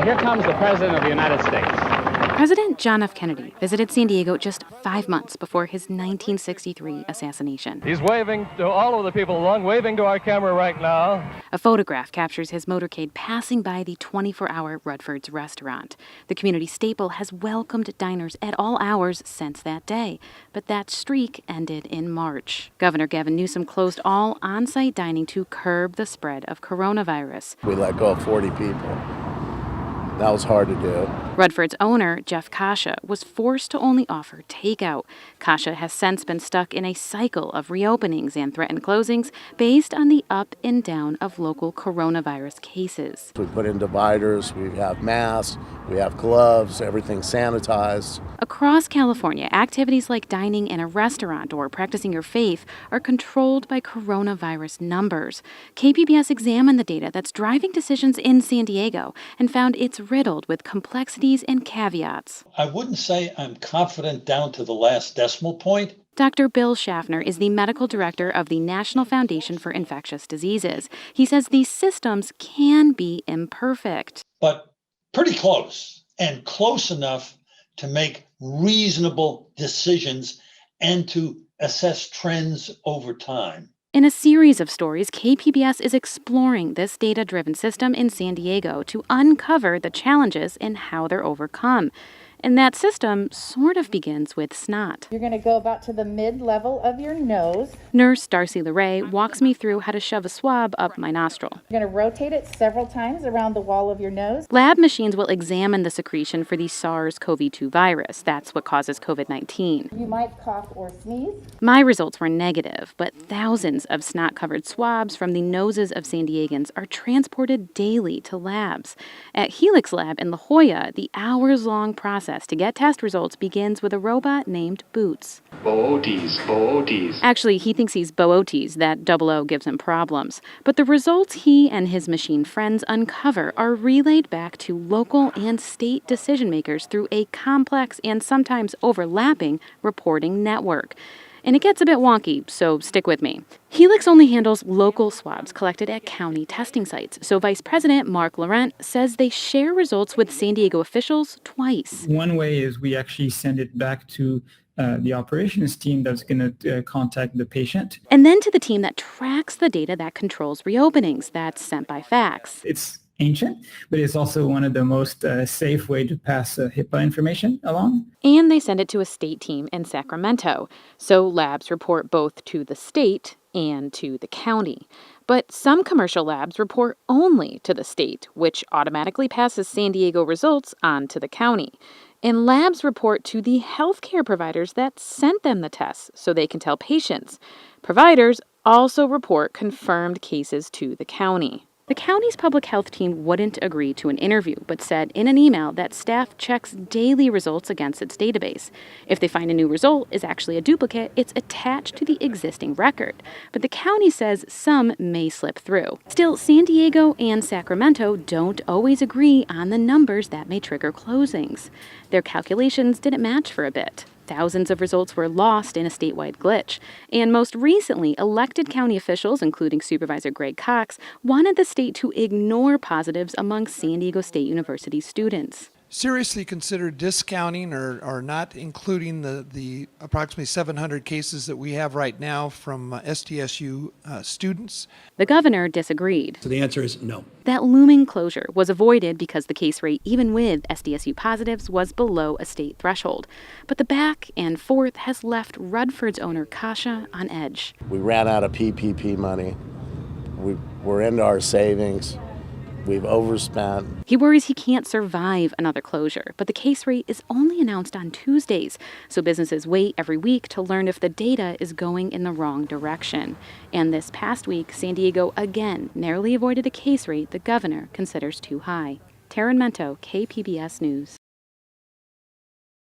And here comes the President of the United States. President John F. Kennedy visited San Diego just 5 months before his 1963 assassination. He's waving to all of the people along, waving to our camera right now. A photograph captures his motorcade passing by the 24-hour Rutford's restaurant. The community staple has welcomed diners at all hours since that day, but that streak ended in March. Governor Gavin Newsom closed all on-site dining to curb the spread of coronavirus. We let go of 40 people. That was hard to do. Rutford's owner, Jeff Kasha, was forced to only offer takeout. Kasha has since been stuck in a cycle of reopenings and threatened closings based on the up and down of local coronavirus cases. We put in dividers, we have masks, we have gloves, everything's sanitized. Across California, activities like dining in a restaurant or practicing your faith are controlled by coronavirus numbers. KPBS examined the data that's driving decisions in San Diego and found it's riddled with complexities and caveats. I wouldn't say I'm confident down to the last decimal point. Dr. Bill Schaffner is the medical director of the National Foundation for Infectious Diseases. He says these systems can be imperfect. But pretty close, and close enough to make reasonable decisions and to assess trends over time. In a series of stories, KPBS is exploring this data-driven system in San Diego to uncover the challenges and how they're overcome. And that system sort of begins with snot. You're going to go about to the mid-level of your nose. Nurse Darcy LeRae walks me through how to shove a swab up my nostril. You're going to rotate it several times around the wall of your nose. Lab machines will examine the secretion for the SARS-CoV-2 virus. That's what causes COVID-19. You might cough or sneeze. My results were negative, but thousands of snot-covered swabs from the noses of San Diegans are transported daily to labs. At Helix Lab in La Jolla, the hours-long process to get test results begins with a robot named Boots. Booties. Actually, he thinks he's Booties. That double O gives him problems. But the results he and his machine friends uncover are relayed back to local and state decision makers through a complex and sometimes overlapping reporting network. And it gets a bit wonky, so stick with me. Helix only handles local swabs collected at county testing sites, so Vice President Mark Laurent says they share results with San Diego officials twice. One way is we actually send it back to the operations team that's going to contact the patient. And then to the team that tracks the data that controls reopenings, that's sent by fax. It's ancient, but it's also one of the most safe way to pass HIPAA information along. And they send it to a state team in Sacramento. So labs report both to the state and to the county. But some commercial labs report only to the state, which automatically passes San Diego results on to the county. And labs report to the healthcare providers that sent them the tests so they can tell patients. Providers also report confirmed cases to the county. The county's public health team wouldn't agree to an interview, but said in an email that staff checks daily results against its database. If they find a new result is actually a duplicate, it's attached to the existing record. But the county says some may slip through. Still, San Diego and Sacramento don't always agree on the numbers that may trigger closings. Their calculations didn't match for a bit. Thousands of results were lost in a statewide glitch. And most recently, elected county officials, including Supervisor Greg Cox, wanted the state to ignore positives among San Diego State University students. Seriously consider discounting or not including the approximately 700 cases that we have right now from SDSU students? The governor disagreed. So the answer is no. That looming closure was avoided because the case rate, even with SDSU positives, was below a state threshold. But the back and forth has left Rutford's owner, Kasha, on edge. We ran out of PPP money. We're into our savings. We've overspent. He worries he can't survive another closure, but the case rate is only announced on Tuesdays, so businesses wait every week to learn if the data is going in the wrong direction. And this past week, San Diego again narrowly avoided a case rate the governor considers too high. Tarryn Mento, KPBS News.